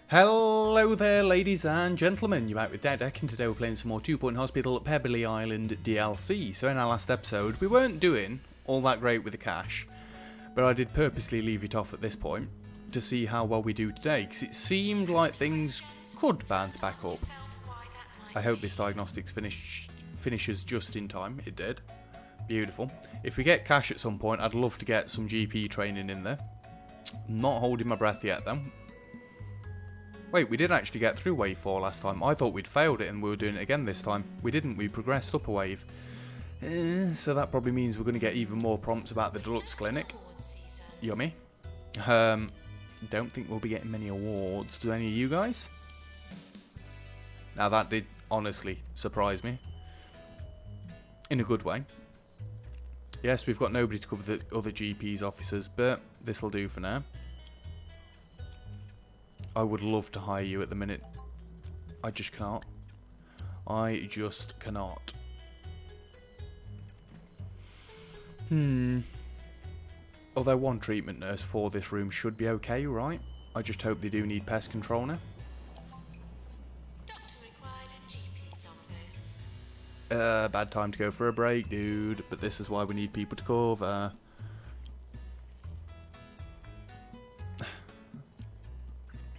Hello there, ladies and gentlemen. You're back with Dedek, and today we're playing some more 2 Point Hospital Pebberley Island DLC. So in our last episode, we weren't doing all that great with the cash, but I did purposely leave it off at this point to see how well we do today, because it seemed like things could bounce back up. I hope this diagnostics finishes just in time. It did. Beautiful. If we get cash at some point, I'd love to get some GP training in there. I'm not holding my breath yet, though. Wait, we did actually get through wave 4 last time. I thought we'd failed it and we were doing it again this time. We didn't, we progressed up a wave. So that probably means we're going to get even more prompts about the Deluxe Clinic. Yummy. Don't think we'll be getting many awards. Do any of you guys? Now that did honestly surprise me. In a good way. Yes, we've got nobody to cover the other GP's officers, but this will do for now. I would love to hire you at the minute. I just cannot. I just cannot. Although one treatment nurse for this room should be okay, right? I just hope they do need pest control now. Doctor required at GP's office. Bad time to go for a break, dude. But this is why we need people to cover.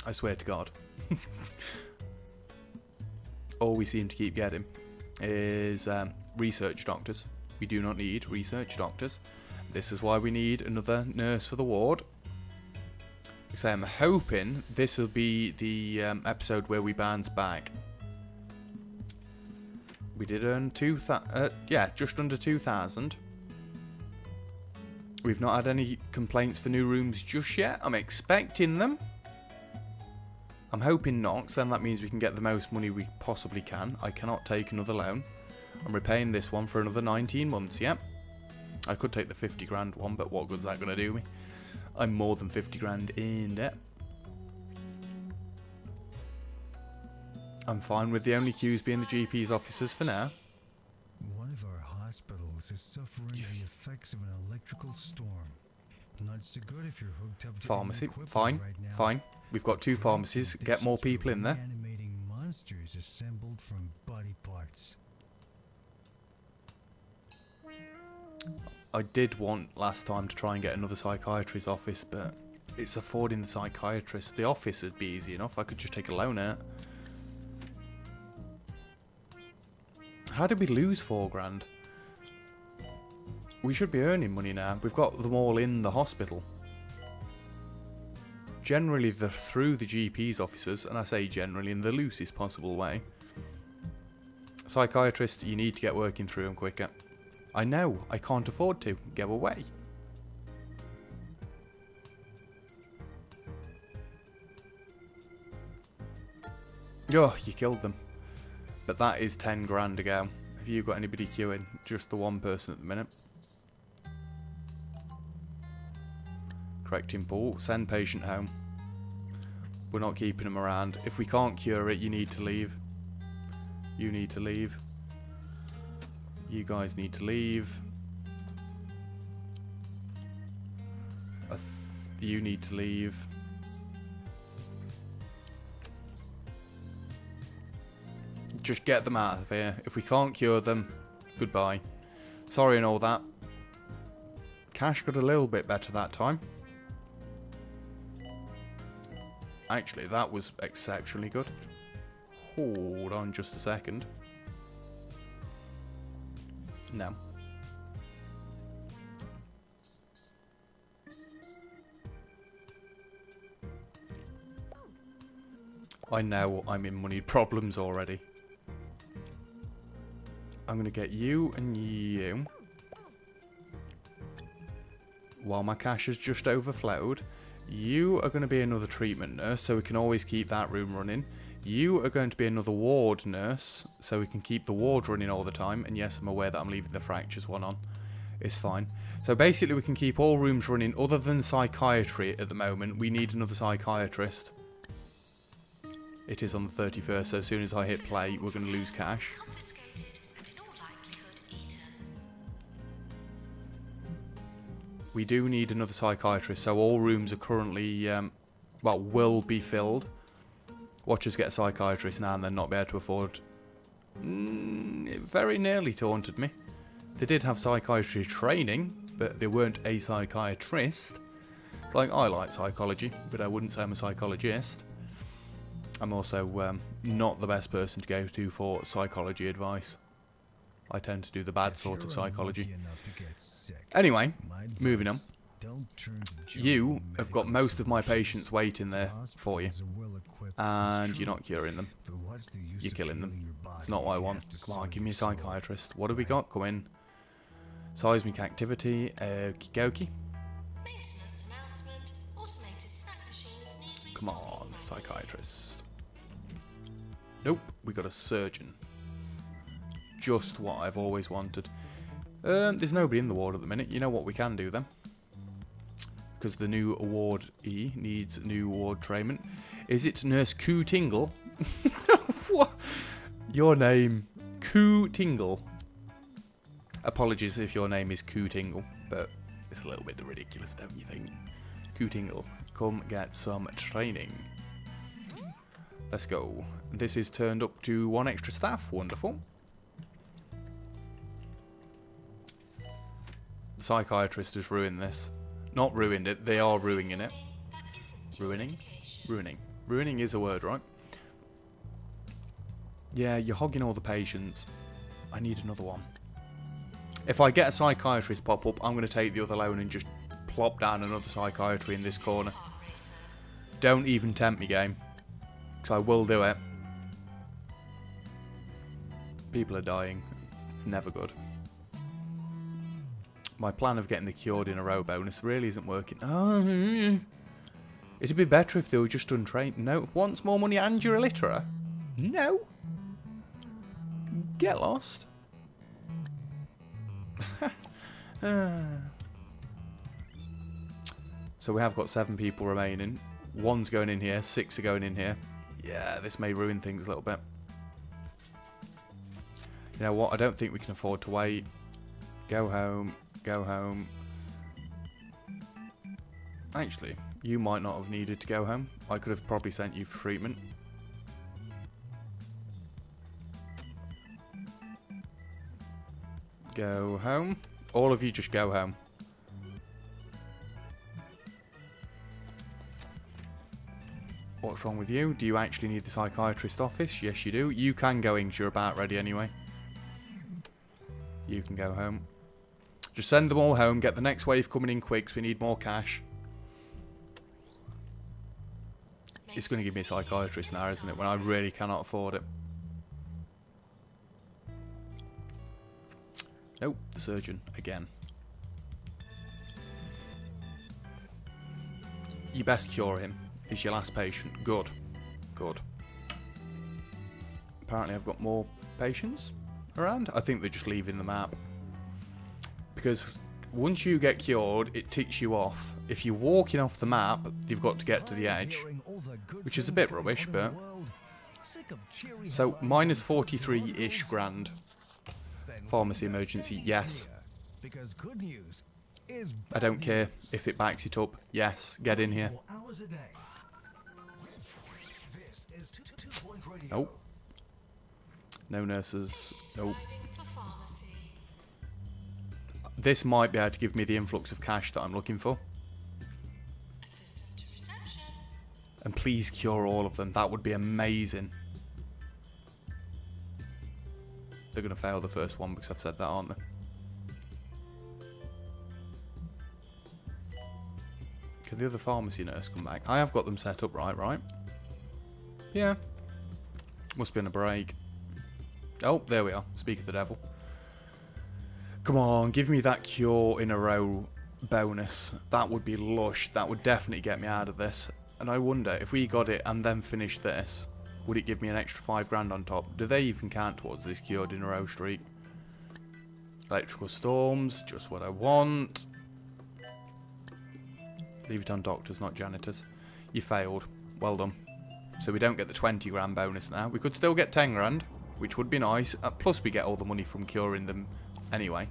I swear to God. All we seem to keep getting is research doctors. We do not need research doctors. This is why we need another nurse for the ward. So I'm hoping this will be the episode where we bounce back. We did earn just under 2,000. We've not had any complaints for new rooms just yet. I'm expecting them. I'm hoping not, because then that means we can get the most money we possibly can. I cannot take another loan. I'm repaying this one for another 19 months, yep. I could take the 50 grand one, but what good's that going to do me? I'm more than 50 grand in debt. I'm fine with the only queues being the GP's offices for now. One of our hospitals is suffering the effects of an electrical storm. Not so good if you're hooked up to Pharmacy, equipment fine, right now. fine. We've got 2 pharmacies. Get more people in there. Animating monsters assembled from body parts. I did want last time to try and get another psychiatrist's office, but it's affording the psychiatrist. The office would be easy enough. I could just take a loan out. How did we lose 4 grand? We should be earning money now. We've got them all in the hospital. Generally, they're through the GP's offices, and I say generally in the loosest possible way. Psychiatrist, you need to get working through them quicker. I know, I can't afford to. Go away. Oh, you killed them. But that is 10 grand to go. Have you got anybody queuing? Just the one person at the minute. Correcting pool. Send patient home. We're not keeping him around. If we can't cure it, you need to leave. You need to leave. You guys need to leave. You need to leave. Just get them out of here. If we can't cure them, goodbye. Sorry and all that. Cash got a little bit better that time. Actually, that was exceptionally good. Hold on just a second. No. I know I'm in money problems already. I'm going to get you and you. While my cash has just overflowed. You are going to be another treatment nurse, so we can always keep that room running. You are going to be another ward nurse, so we can keep the ward running all the time. And yes, I'm aware that I'm leaving the fractures one on. It's fine. So basically we can keep all rooms running other than psychiatry at the moment. We need another psychiatrist. It is on the 31st, so as soon as I hit play, we're going to lose cash. Confiscated and in all likelihood eaten. We do need another psychiatrist, so all rooms are currently, well, will be filled. Watch us get a psychiatrist now and then not be able to afford. It very nearly taunted me. They did have psychiatry training, but they weren't a psychiatrist. It's like, I like psychology, but I wouldn't say I'm a psychologist. I'm also not the best person to go to for psychology advice. I tend to do the bad sort of psychology. Anyway, moving on. You have got most of my patients waiting there for you, and you're not curing them. You're killing them. It's not what I want. Come on, give me a psychiatrist. What have we got? Come in. Seismic activity. Okie dokie. Maintenance announcement. Automated snack machines need Come on, psychiatrist. Nope, we got a surgeon. Just what I've always wanted. There's nobody in the ward at the minute. You know what we can do then? Because the new awardee needs new ward treatment. Is it Nurse Coo Tingle? What? Your name, Coo Tingle. Apologies if your name is Coo Tingle, but it's a little bit ridiculous, don't you think? Coo Tingle, come get some training. Let's go. This is turned up to 1 extra staff. Wonderful. The psychiatrist has ruined this. Not ruined it, they are ruining it. Ruining? Ruining. Ruining is a word, right? Yeah, you're hogging all the patients. I need another one. If I get a psychiatrist pop up, I'm going to take the other loan and just plop down another psychiatry in this corner. Don't even tempt me, game. Because I will do it. People are dying. It's never good. My plan of getting the cured in a row bonus really isn't working. Oh, it'd be better if they were just untrained. No, wants more money and you're illiterate? No. Get lost. So we have got 7 people remaining. 1's going in here, 6 are going in here. Yeah, this may ruin things a little bit. You know what? I don't think we can afford to wait. Go home. Go home. Actually, you might not have needed to go home. I could have probably sent you for treatment. Go home. All of you just go home. What's wrong with you? Do you actually need the psychiatrist office? Yes, you do. You can go in because you're about ready anyway. You can go home. Just send them all home. Get the next wave coming in quick because we need more cash. It's going to give me a psychiatrist now, isn't it? When I really cannot afford it. Nope, the surgeon again. You best cure him. He's your last patient. Good. Good. Apparently I've got more patients around. I think they're just leaving the map. Because once you get cured, it ticks you off. If you're walking off the map, you've got to get to the edge. Which is a bit rubbish, but... So, minus 43-ish grand. Pharmacy emergency, yes. I don't care if it backs it up. Yes, get in here. Nope. No nurses. Nope. This might be able to give me the influx of cash that I'm looking for. And please cure all of them. That would be amazing. They're going to fail the first one because I've said that, aren't they? Can the other pharmacy nurse come back? I have got them set up right? Yeah. Must be on a break. Oh, there we are. Speak of the devil. Come on, give me that cure in a row bonus. That would be lush. That would definitely get me out of this. And I wonder, if we got it and then finished this, would it give me an extra 5 grand on top? Do they even count towards this cured in a row streak? Electrical storms, just what I want. Leave it on doctors, not janitors. You failed. Well done. So we don't get the 20 grand bonus now. We could still get 10 grand, which would be nice. Plus we get all the money from curing them anyway.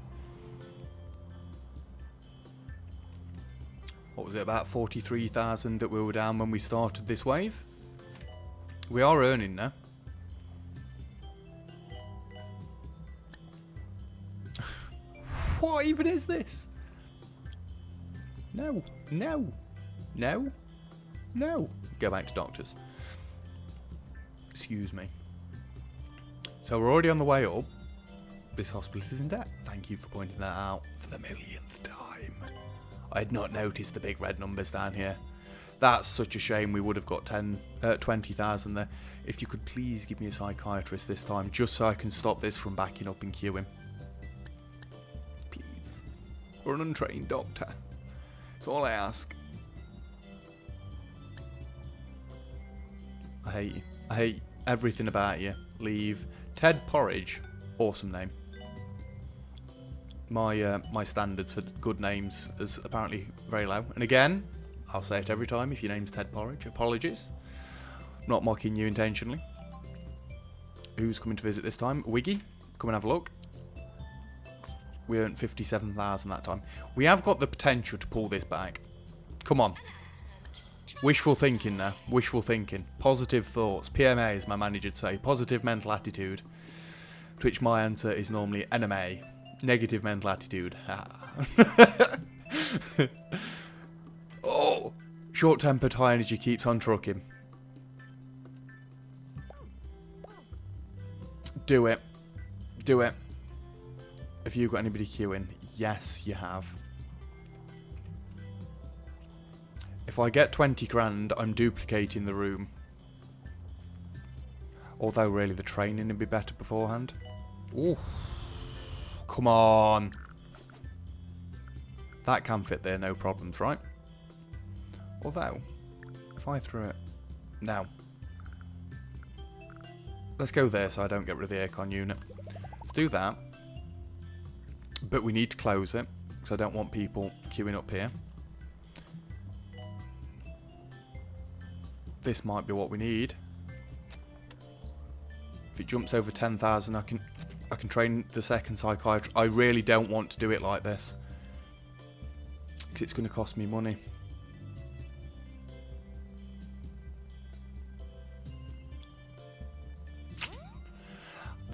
What was it, about 43,000 that we were down when we started this wave? We are earning now. What even is this? No, no, no, no. Go back to doctors. Excuse me. So we're already on the way up. This hospital is in debt. Thank you for pointing that out for the millionth time. I had not noticed the big red numbers down here. That's such a shame. We would have got 20,000 there. If you could please give me a psychiatrist this time, just so I can stop this from backing up and queuing. Please. Or an untrained doctor. That's all I ask. I hate you. I hate everything about you. Leave. Ted Porridge. Awesome name. My standards for good names is apparently very low. And again, I'll say it every time, if your name's Ted Porridge, apologies. I'm not mocking you intentionally. Who's coming to visit this time? Wiggy, come and have a look. We earned 57,000 that time. We have got the potential to pull this back. Come on. Wishful thinking now. Wishful thinking. Positive thoughts. PMA, as my manager would say. Positive mental attitude. To which my answer is normally NMA. Negative mental attitude. Oh! Short-tempered high energy keeps on trucking. Do it. Do it. Have you got anybody queuing? Yes, you have. If I get 20 grand, I'm duplicating the room. Although, really, the training would be better beforehand. Ooh. Come on. That can fit there, no problems, right? Although, if I threw it... No. Let's go there so I don't get rid of the aircon unit. Let's do that. But we need to close it, because I don't want people queuing up here. This might be what we need. If it jumps over 10,000, I can train the second psychiatrist. I really don't want to do it like this, because it's going to cost me money.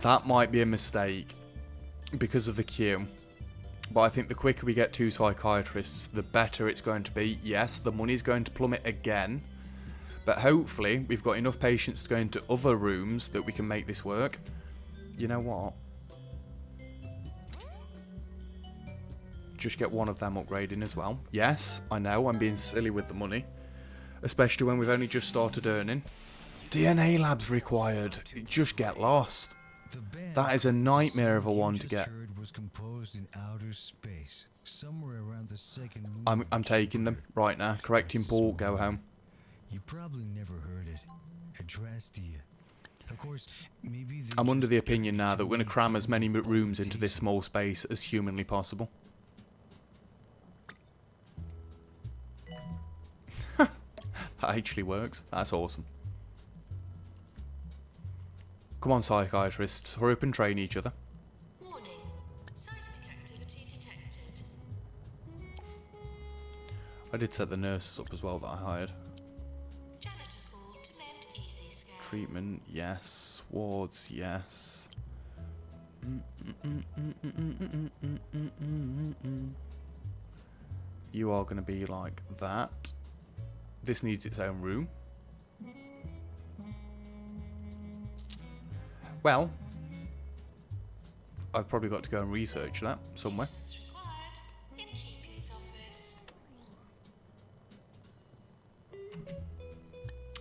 That might be a mistake because of the queue. But I think the quicker we get 2 psychiatrists, the better it's going to be. Yes, the money's going to plummet again. But hopefully, we've got enough patients to go into other rooms that we can make this work. You know what? Just get one of them upgrading as well. Yes, I know, I'm being silly with the money. Especially when we've only just started earning. DNA labs required. Just get lost. That is a nightmare of a one to get. Was composed in outer space, somewhere around the second. I'm taking them right now. Correcting Paul, go home. You probably never heard it. Addressed to you. Of course, maybe I'm under the opinion now that we're going to cram as many rooms into this small space as humanly possible. That actually works. That's awesome. Come on, psychiatrists. Hurry up and train each other. Warning. Seismic activity detected. I did set the nurses up as well that I hired. Janitor pool to mend easy scan. Treatment, yes. Wards, yes. You are going to be like that. This needs its own room. Well, I've probably got to go and research that somewhere. License required in GP's office.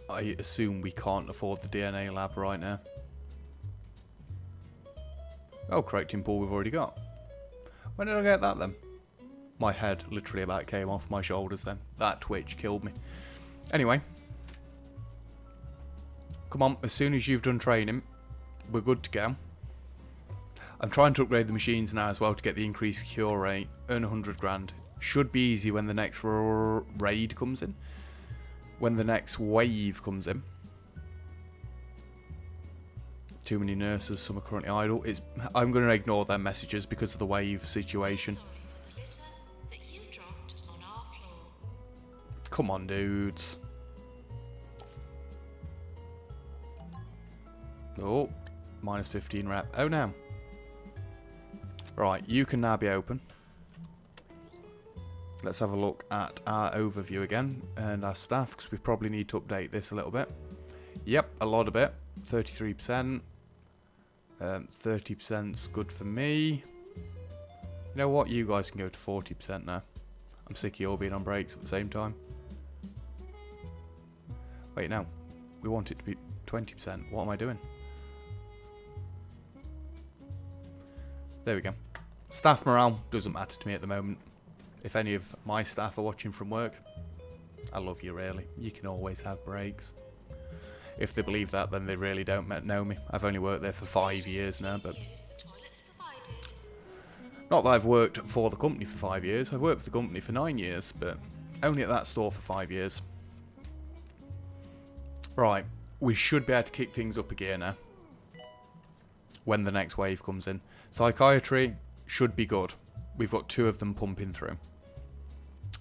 I assume we can't afford the DNA lab right now. Oh, correcting Paul we've already got. When did I get that then? My head literally about came off my shoulders then. That twitch killed me. Anyway. Come on, as soon as you've done training, we're good to go. I'm trying to upgrade the machines now as well to get the increased cure rate. Earn 100 grand. Should be easy when the next raid comes in. When the next wave comes in. Too many nurses, some are currently idle. I'm going to ignore their messages because of the wave situation. Sorry for the litter that you dropped on our floor. Come on, dudes. Oh, minus 15 rep. Oh no. Right, you can now be open. Let's have a look at our overview again and our staff, because we probably need to update this a little bit. Yep, a lot of it. 33%. 30%'s good for me. You know what? You guys can go to 40% now. I'm sick of you all being on breaks at the same time. Wait, no. We want it to be 20%. What am I doing? There we go. Staff morale doesn't matter to me at the moment. If any of my staff are watching from work, I love you really. You can always have breaks. If they believe that, then they really don't know me. I've only worked there for 5 years now, but... Not that I've worked for the company for 5 years. I've worked for the company for 9 years, but only at that store for 5 years. Right, we should be able to kick things up a gear now. When the next wave comes in. Psychiatry should be good. We've got 2 of them pumping through.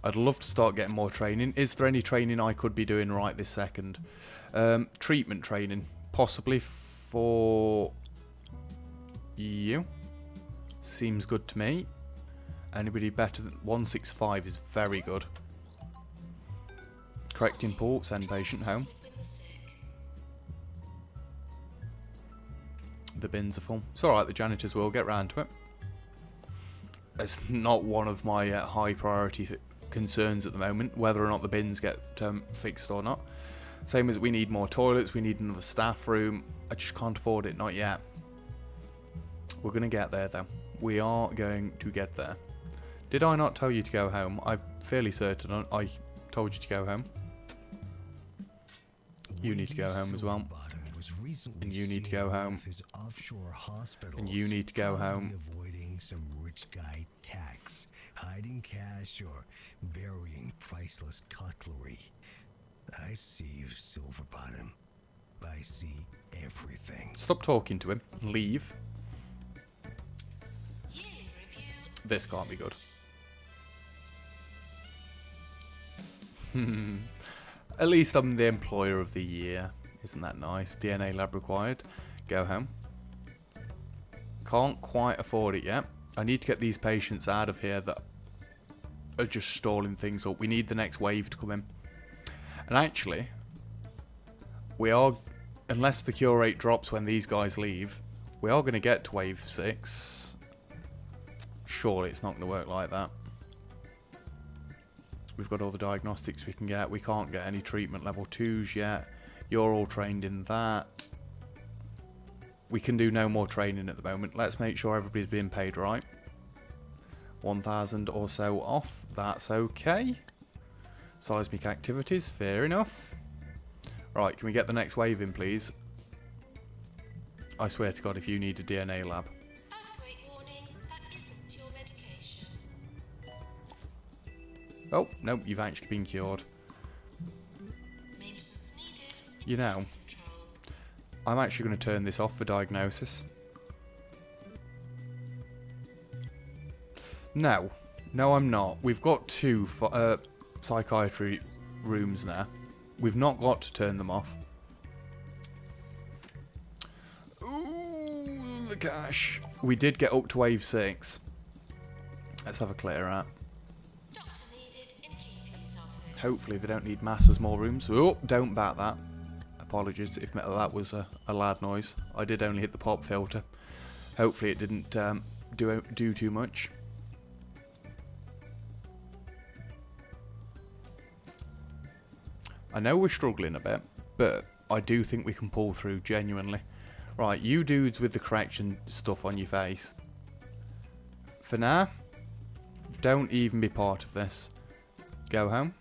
I'd love to start getting more training. Is there any training I could be doing right this second? Treatment training. Possibly for you. Seems good to me. Anybody better than 165 is very good. Correcting port, send patient home. The bins are full. It's alright, the janitors will get round to it. It's not one of my high priority concerns at the moment, whether or not the bins get fixed or not. Same as we need more toilets, we need another staff room. I just can't afford it, not yet. We're going to get there though. We are going to get there. Did I not tell you to go home? I'm fairly certain I told you to go home. You need to go home as well. And you need to go home. And you need to go home. Avoiding some rich guy tax, hiding cash, or burying priceless cutlery. I see you, Silverbottom. I see everything. Stop talking to him. Leave. This can't be good. At least I'm the employer of the year. Isn't that nice? DNA lab required. Go home. Can't quite afford it yet. I need to get these patients out of here that are just stalling things up. We need the next wave to come in. And actually, we are, unless the cure rate drops when these guys leave, we are going to get to wave 6. Surely it's not going to work like that. We've got all the diagnostics we can get. We can't get any treatment level 2s yet. You're all trained in that. We can do no more training at the moment. Let's make sure everybody's being paid right. 1,000 or so off. That's okay. Seismic activities. Fair enough. Right, can we get the next wave in, please? I swear to God, if you need a DNA lab. Earthquake warning, that isn't your medication. Oh, no, you've actually been cured. Maintenance needed. You know, Control. I'm actually going to turn this off for diagnosis. No. No, I'm not. We've got 2 psychiatry rooms now. We've not got to turn them off. Ooh, the cash. We did get up to wave 6. Let's have a clear out. Doctor needed in GP's office. Hopefully they don't need masses more rooms. Oh, don't bat that. Apologies if that was a loud noise. I did only hit the pop filter. Hopefully it didn't do too much. I know we're struggling a bit, but I do think we can pull through genuinely. Right, you dudes with the correction stuff on your face. For now, don't even be part of this. Go home.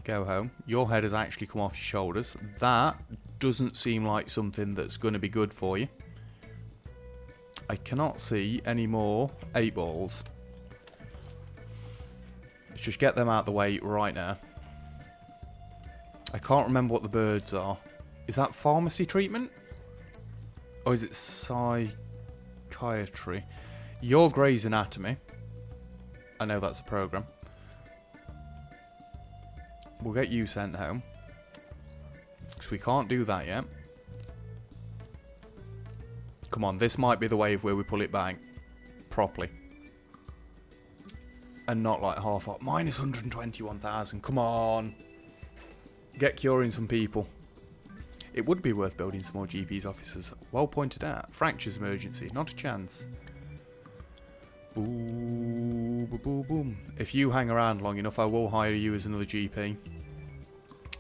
Go home. Your head has actually come off your shoulders. That doesn't seem like something that's going to be good for you. I cannot see any more 8 balls. Let's just get them out of the way right now. I can't remember what the birds are. Is that pharmacy treatment? Or is it psychiatry? You're Grey's Anatomy. I know that's a program. We'll get you sent home. Because we can't do that yet. Come on, this might be the wave where we pull it back properly. And not like half up. Minus 121,000. Come on. Get curing some people. It would be worth building some more GP's officers. Well pointed out. Fractures emergency. Not a chance. Boom, boom, boom, boom. If you hang around long enough, I will hire you as another GP.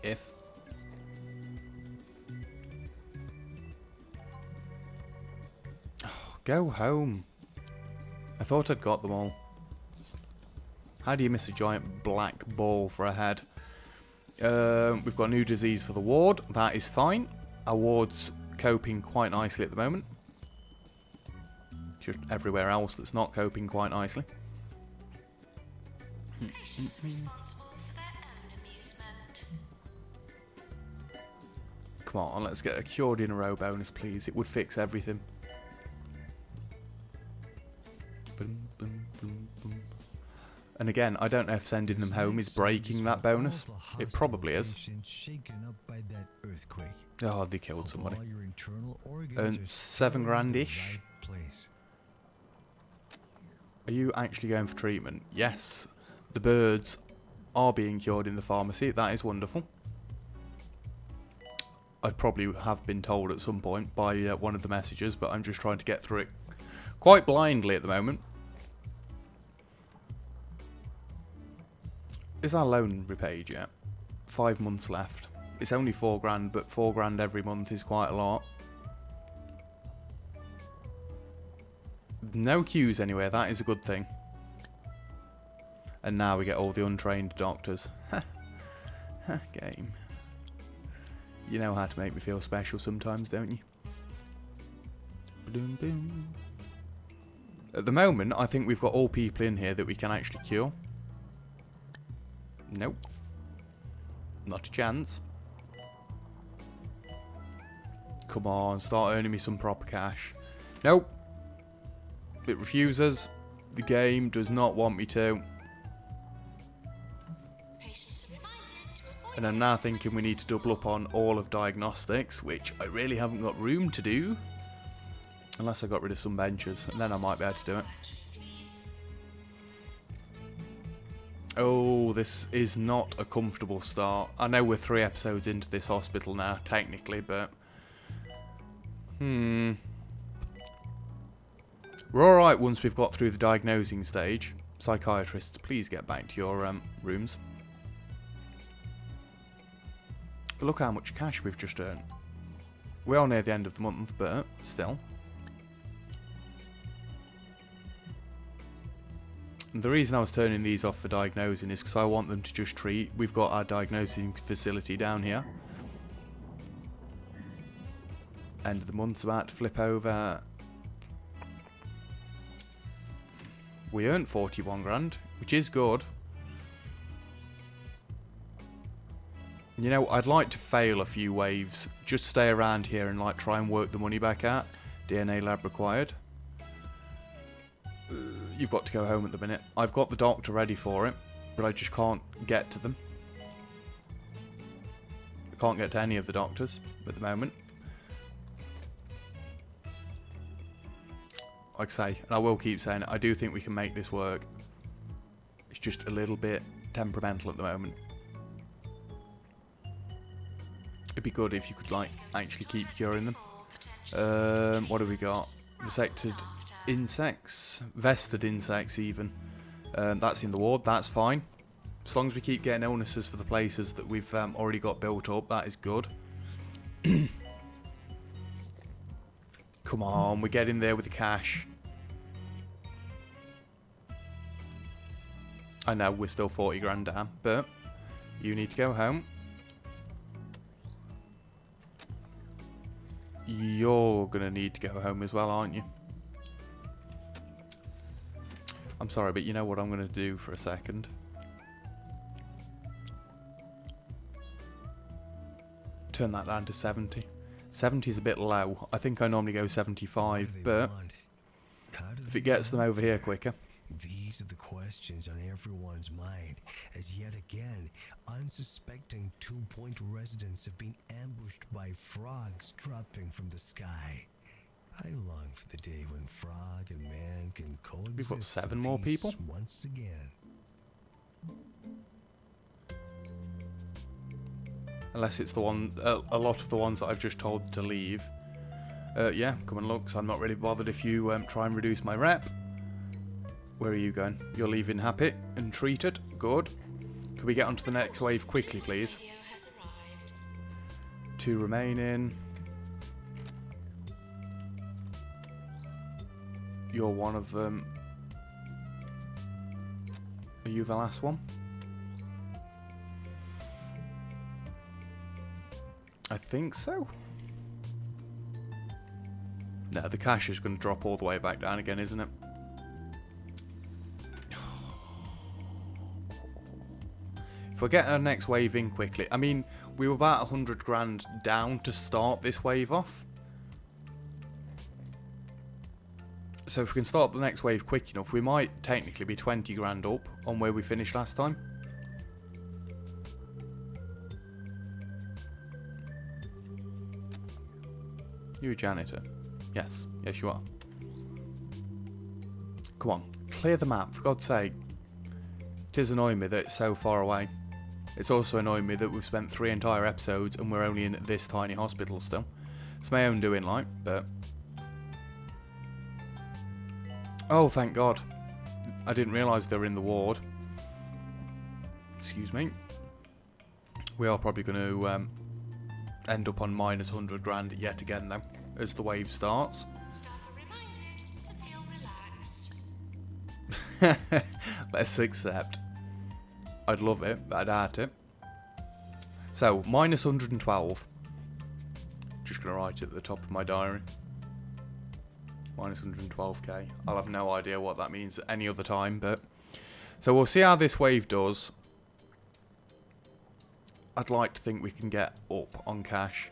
If. Oh, go home. I thought I'd got them all. How do you miss a giant black ball for a head? We've got a new disease for the ward. That is fine. Our ward's coping quite nicely at the moment. Just everywhere else that's not coping quite nicely. Patients responsible for their own amusement. Come on, let's get a cured in a row bonus, please. It would fix everything. Boom, boom, boom, boom. And again, I don't know if sending them home is breaking that bonus. It probably is. Oh, they killed somebody. And 7 grand-ish. Are you actually going for treatment? Yes. The birds are being cured in the pharmacy. That is wonderful. I probably have been told at some point by one of the messages, but I'm just trying to get through it quite blindly at the moment. Is our loan repaid yet? 5 months left. It's only 4 grand, but 4 grand every month is quite a lot. No queues anywhere, that is a good thing. And now we get all the untrained doctors. Ha. Ha, game. You know how to make me feel special sometimes, don't you? Boom, boom. At the moment, I think we've got all people in here that we can actually cure. Nope. Not a chance. Come on, start earning me some proper cash. Nope. It refuses. The game does not want me to. And I'm now thinking we need to double up on all of diagnostics, which I really haven't got room to do. Unless I got rid of some benches, and then I might be able to do it. Oh, this is not a comfortable start. I know we're 3 episodes into this hospital now, technically, but... We're alright once we've got through the diagnosing stage. Psychiatrists, please get back to your rooms. But look how much cash we've just earned. We are near the end of the month, but still. And the reason I was turning these off for diagnosing is because I want them to just treat. We've got our diagnosing facility down here. End of the month's about to flip over. We earned 41 grand, which is good. You know, I'd like to fail a few waves. Just stay around here and like try and work the money back out. DNA lab required. You've got to go home at the minute. I've got the doctor ready for it, but I just can't get to them. I can't get to any of the doctors at the moment. Like I say, and I will keep saying it, I do think we can make this work. It's just a little bit temperamental at the moment. It'd be good if you could like actually keep curing them. What do we got? Resected insects, vested insects even. That's in the ward, that's fine. As long as we keep getting illnesses for the places that we've already got built up, that is good. Come on, we're getting there with the cash. I know we're still 40 grand down, but you need to go home. You're going to need to go home as well, aren't you? I'm sorry, but you know what I'm going to do for a second? Turn that down to 70. 70 is a bit low. I think I normally go 75, but if it gets them over here quicker. These are the questions on everyone's mind, as yet again, unsuspecting 2 Point residents have been ambushed by frogs dropping from the sky. I long for the day when frog and man can coexist. We've got in 7 more peace people. once again. Unless it's the one, a lot of the ones that I've just told to leave. Yeah, come and look, 'cause I'm not really bothered if you try and reduce my rep. Where are you going? You're leaving happy and treated. Good. Can we get onto the next wave quickly, please? Radio has arrived. 2 remaining. You're one of them. Are you the last one? I think so. No, the cash is going to drop all the way back down again, isn't it? If we're getting our next wave in quickly, I mean, we were about 100 grand down to start this wave off. So if we can start the next wave quick enough, we might technically be 20 grand up on where we finished last time. You a janitor? Yes. Yes, you are. Come on. Clear the map, for God's sake. It is annoying me that it's so far away. It's also annoying me that we've spent 3 entire episodes and we're only in this tiny hospital still. It's my own doing, like, but... Oh, thank God. I didn't realise they were in the ward. Excuse me. We are probably going to end up on minus 100 grand yet again, though, as the wave starts. Staff are reminded to feel relaxed. Let's accept. I'd love it, but I doubt it. So, minus 112. Just going to write it at the top of my diary. Minus 112k. I'll have no idea what that means at any other time, but... So we'll see how this wave does. I'd like to think we can get up on cash.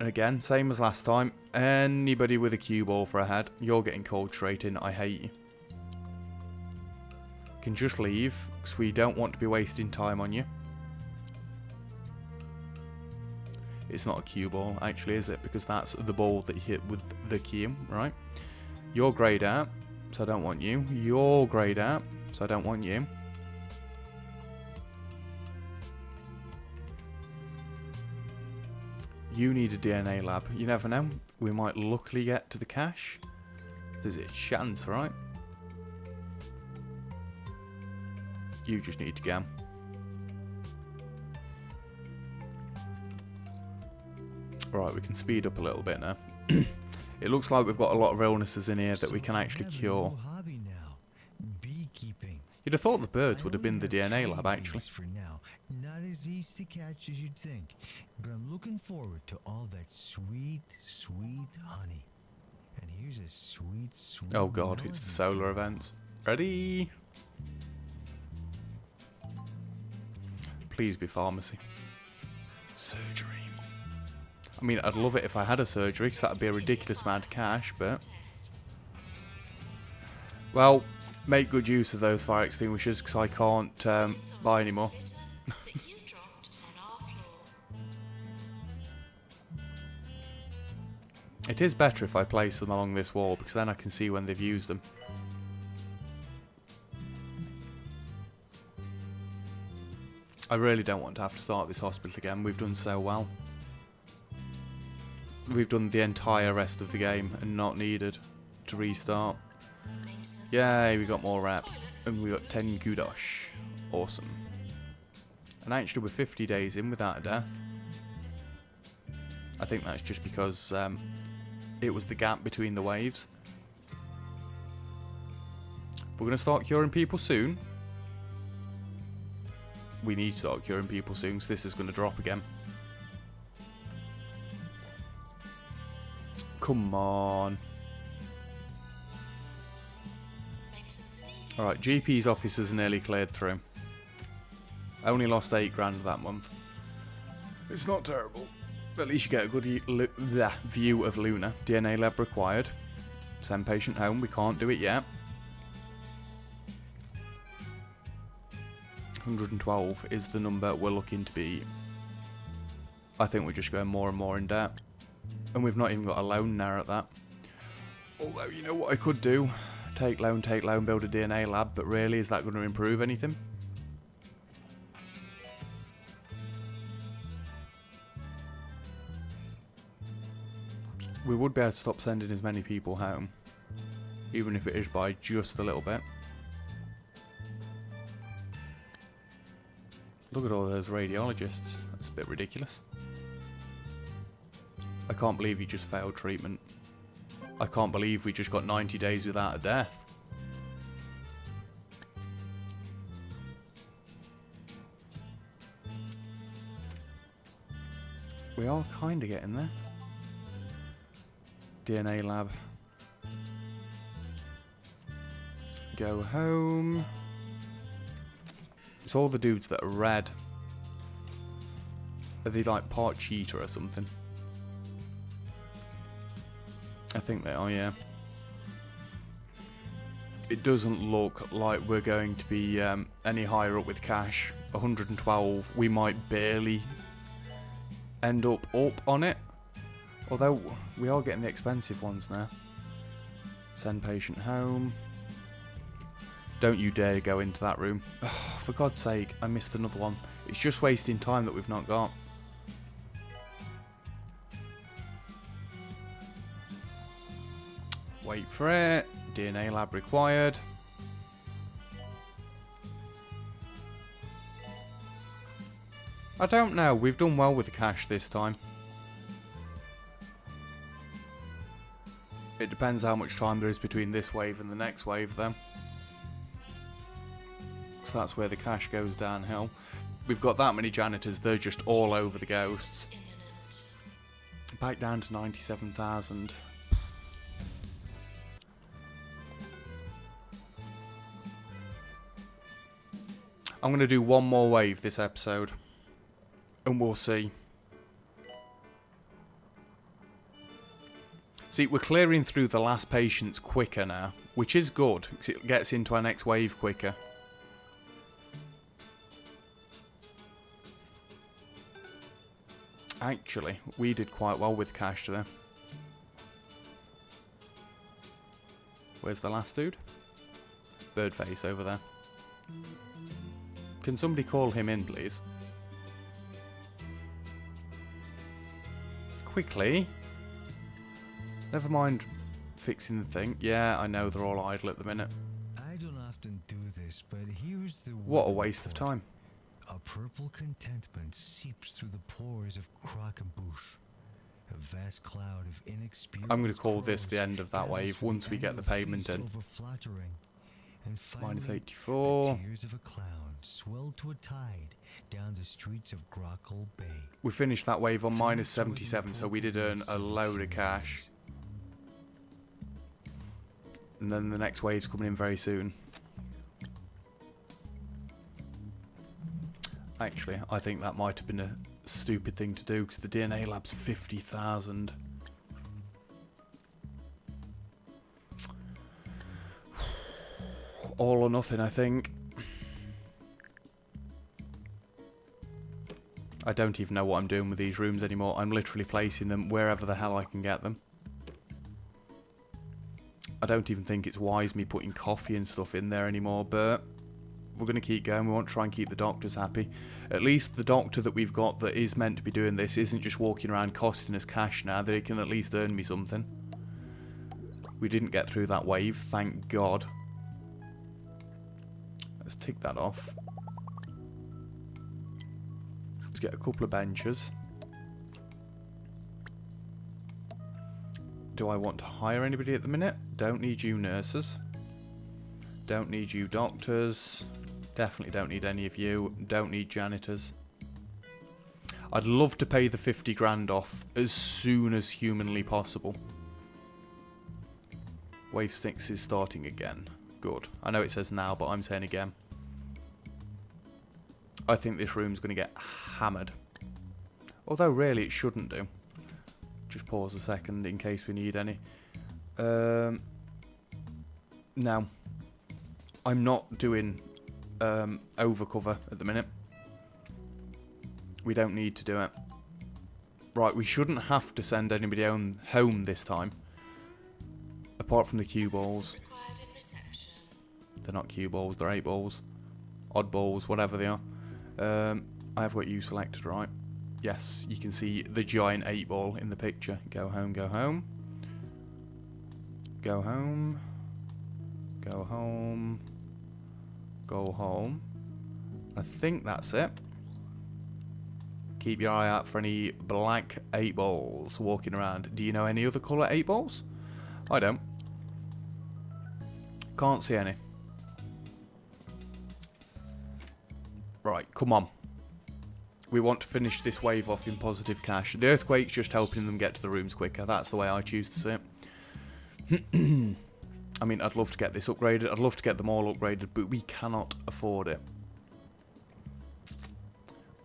And again, same as last time. Anybody with a cue ball for a head, you're getting called straight in. I hate you. Can just leave, because we don't want to be wasting time on you. It's not a cue ball, actually, is it? Because that's the ball that you hit with the cue, right? You're greyed out, so I don't want you. You're greyed out, so I don't want you. You need a DNA lab. You never know. We might luckily get to the cache. There's a chance, right? You just need to go. Right, we can speed up a little bit now. It looks like we've got a lot of illnesses in here that we can actually cure. Hobby now. Beekeeping. You'd have thought the birds would have been the DNA lab, actually. For now, not as easy to catch as you'd think, but I'm looking forward to all that sweet, sweet honey. And here's a sweet, sweet. Oh God, it's the solar events. Ready? Please be pharmacy. Surgery. I mean, I'd love it if I had a surgery, because that would be a ridiculous amount of cash, but... Well, make good use of those fire extinguishers, because I can't buy any more. That you dropped on our floor. It is better if I place them along this wall, because then I can see when they've used them. I really don't want to have to start this hospital again. We've done so well. We've done the entire rest of the game and not needed to restart. Yay, we got more rep. And we got 10 kudos. Awesome. And actually we're 50 days in without a death. I think that's just because it was the gap between the waves. We're going to start curing people soon. We need to start curing people soon, because this is going to drop again. Come on. Alright, GP's officers nearly cleared through. Only lost 8 grand that month. It's not terrible. At least you get a good view of Luna. DNA lab required. Send patient home. We can't do it yet. 112 is the number we're looking to be. I think we're just going more and more in debt. And we've not even got a loan now at that. Although, you know what I could do? Take loan, build a DNA lab. But really, is that going to improve anything? We would be able to stop sending as many people home. Even if it is by just a little bit. Look at all those radiologists. That's a bit ridiculous. I can't believe he just failed treatment. I can't believe we just got 90 days without a death. We are kind of getting there. DNA lab. Go home. It's all the dudes that are red. Are they like part cheater or something? I think they are, yeah. It doesn't look like we're going to be any higher up with cash. 112, we might barely end up on it. Although, we are getting the expensive ones now. Send patient home. Don't you dare go into that room. Oh, for God's sake, I missed another one. It's just wasting time that we've not got. Wait for it. DNA lab required. I don't know. We've done well with the cash this time. It depends how much time there is between this wave and the next wave, though. So that's where the cash goes downhill. We've got that many janitors. They're just all over the ghosts. Back down to 97,000. I'm going to do one more wave this episode. And we'll see. See, we're clearing through the last patients quicker now. Which is good, because it gets into our next wave quicker. Actually, we did quite well with cash there. Where's the last dude? Birdface over there. Can somebody call him in, please? Quickly. Never mind fixing the thing. Yeah, I know they're all idle at the minute. I don't often do this, but here's the What a waste of time. A purple contentment seeps through the pores of Croquembouche. A vast cloud of inexperienced I'm going to call this the end of that wave once we get the payment in. And Minus finally, 84. the tears of a clown swelled to a tide down the streets of Grockle Bay. We finished that wave on minus 77, so we did earn a load of cash. And then the next wave's coming in very soon. Actually, I think that might have been a stupid thing to do, because the DNA lab's 50,000. All or nothing, I think. I don't even know what I'm doing with these rooms anymore. I'm literally placing them wherever the hell I can get them. I don't even think it's wise me putting coffee and stuff in there anymore, but we're going to keep going. We want to try and keep the doctors happy. At least the doctor that we've got that is meant to be doing this isn't just walking around costing us cash now. That he can at least earn me something. We didn't get through that wave, thank God. Let's tick that off. Let's get a couple of benches. Do I want to hire anybody at the minute? Don't need you nurses. Don't need you doctors. Definitely don't need any of you. Don't need janitors. I'd love to pay the 50 grand off as soon as humanly possible. Wave 6 is starting again. Good. I know it says now, but I'm saying again. I think this room's going to get hammered. Although really it shouldn't do. Just pause a second in case we need any. No. I'm not doing overcover at the minute. We don't need to do it. Right, we shouldn't have to send anybody home this time. Apart from the cue balls. Required in reception. They're not cue balls, they're 8 balls. Odd balls, whatever they are. I have got you selected, right? Yes, you can see the giant 8 ball in the picture. Go home, go home. Go home. Go home. Go home. I think that's it. Keep your eye out for any black 8 balls walking around. Do you know any other colour 8 balls? I don't. Can't see any. Right, come on. We want to finish this wave off in positive cash. The earthquake's just helping them get to the rooms quicker. That's the way I choose to see it. I mean, I'd love to get this upgraded. I'd love to get them all upgraded, but we cannot afford it.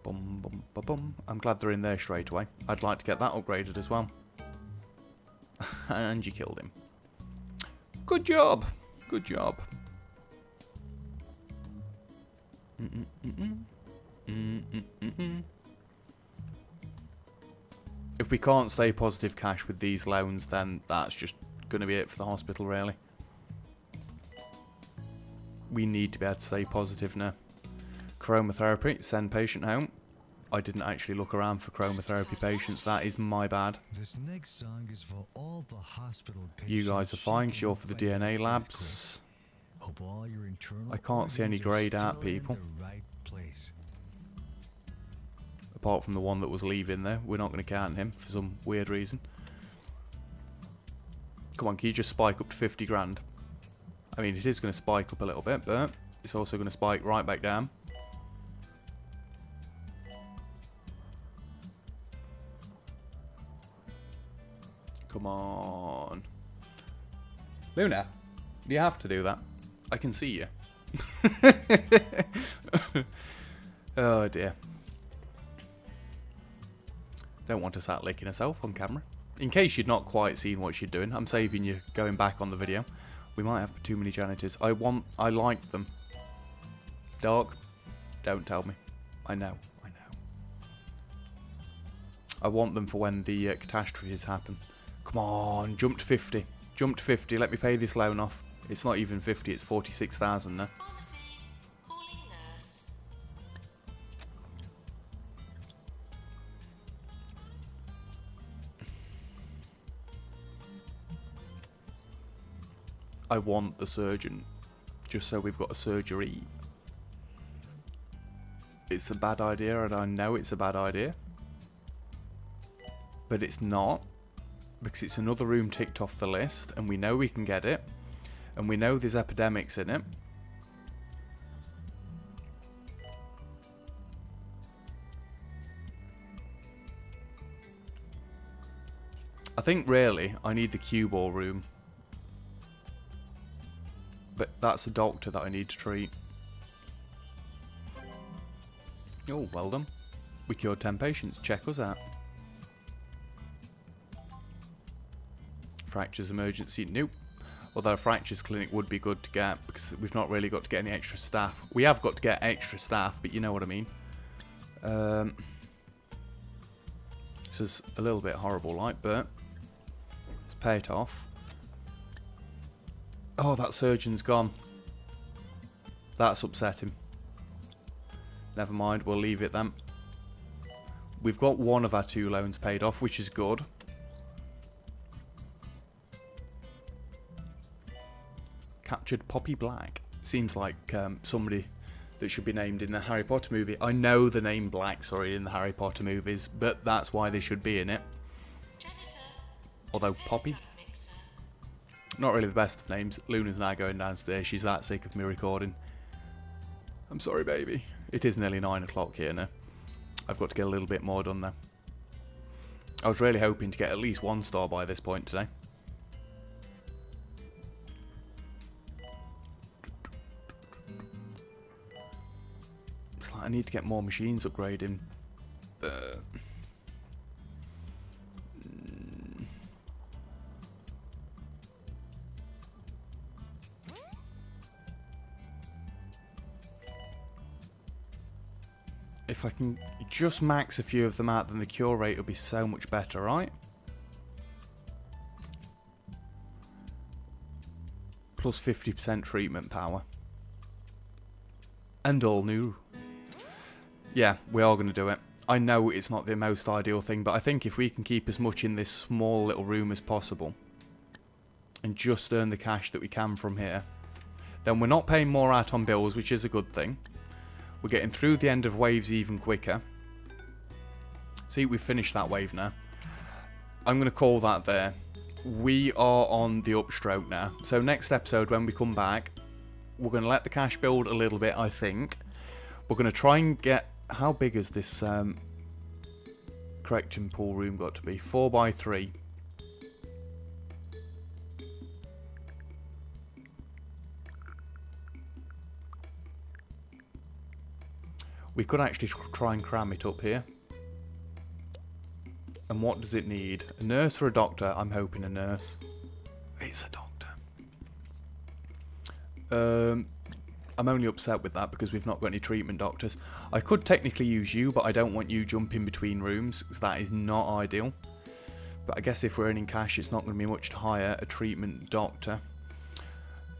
Bum, bum, bum, bum. I'm glad they're in there straight away. I'd like to get that upgraded as well. And you killed him. Good job. Good job. If we can't stay positive cash with these loans, then that's just going to be it for the hospital, really. We need to be able to stay positive now. Chromotherapy, send patient home. I didn't actually look around for chromotherapy patients. That is my bad. This next song is for all the hospital You guys are fine, 'cause you're for the DNA labs. Hope all your internal I can't see any organs are greyed out still in people. the right place. Apart from the one that was leaving there. We're not going to count him for some weird reason. Come on, can you just spike up to 50 grand? I mean, it is going to spike up a little bit, but it's also going to spike right back down. Come on. Luna, do you have to do that? I can see you. Oh dear. Don't want to start licking herself on camera. In case you'd not quite seen what she's doing, I'm saving you going back on the video. We might have too many janitors. I like them. Dark, don't tell me. I know. I want them for when the catastrophes happen. Come on, jump to 50. Jump to 50, let me pay this loan off. It's not even 50, it's 46,000 now. Pharmacy. Calling nurse. I want the surgeon, just so we've got a surgery. It's a bad idea, and I know it's a bad idea. But it's not, because it's another room ticked off the list, and we know we can get it, and we know there's epidemics in it. I think really I need the cue ball room. But that's a doctor that I need to treat. Oh, well done. We cured 10 patients. Check us out. Fractures emergency. Nope. Although a fractures clinic would be good to get, because we've not really got to get any extra staff. We have got to get extra staff, but you know what I mean. This is a little bit horrible, like, but let's pay it off. Oh, that surgeon's gone. That's upsetting. Never mind, we'll leave it then. We've got one of our 2 loans paid off, which is good. Captured Poppy Black. Seems like somebody that should be named in the Harry Potter movie. I know the name Black, sorry, in the Harry Potter movies, but that's why they should be in it. Janitor. Although Poppy, Mixer. not really the best of names. Luna's now going downstairs. She's that sick of me recording. I'm sorry, baby. It is nearly 9 o'clock here now. I've got to get a little bit more done there. I was really hoping to get at least 1 star by this point today. It's like I need to get more machines upgrading. if I can just max a few of them out, then the cure rate will be so much better, right? Plus 50% treatment power. And all new. Yeah, we are going to do it. I know it's not the most ideal thing, but I think if we can keep as much in this small little room as possible, and just earn the cash that we can from here, then we're not paying more out on bills, which is a good thing. We're getting through the end of waves even quicker. See, we've finished that wave now. I'm going to call that there. We are on the upstroke now. So next episode, when we come back, we're going to let the cash build a little bit, I think. We're going to try and get... How big has this correction pool room got to be? 4x3. We could actually try and cram it up here. And what does it need? A nurse or a doctor? I'm hoping a nurse. It's a doctor. I'm only upset with that because we've not got any treatment doctors. I could technically use you, but I don't want you jumping between rooms, because that is not ideal. But I guess if we're earning cash, it's not going to be much to hire a treatment doctor.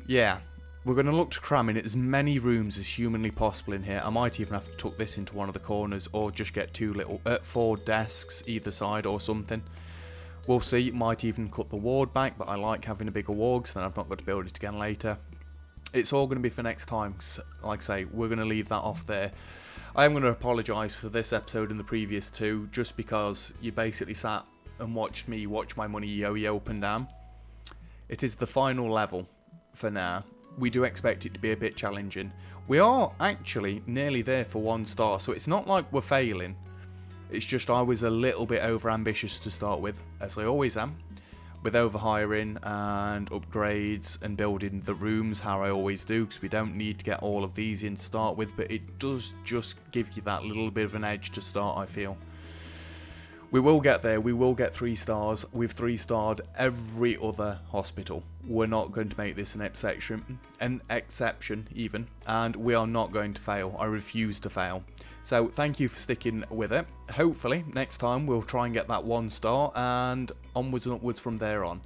Yeah. We're going to look to cram in as many rooms as humanly possible in here. I might even have to tuck this into one of the corners, or just get 4 desks either side or something. We'll see. Might even cut the ward back, but I like having a bigger ward, so then I've not got to build it again later. It's all going to be for next time. Like I say, we're going to leave that off there. I am going to apologise for this episode and the previous two, just because you basically sat and watched me watch my money yo-yo up and down. It is the final level for now. We do expect it to be a bit challenging. We are actually nearly there for 1 star, so it's not like we're failing. It's just I was a little bit over ambitious to start with, as I always am, with overhiring and upgrades and building the rooms how I always do, because we don't need to get all of these in to start with, but it does just give you that little bit of an edge to start, I feel. We will get there. We will get 3 stars. We've 3-starred every other hospital. We're not going to make this an exception even, and we are not going to fail. I refuse to fail. So thank you for sticking with it. Hopefully next time we'll try and get that 1 star, and onwards and upwards from there on.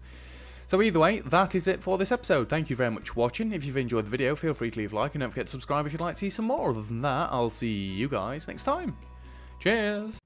So either way, that is it for this episode. Thank you very much for watching. If you've enjoyed the video, feel free to leave a like, and don't forget to subscribe if you'd like to see some more. Other than that, I'll see you guys next time. Cheers!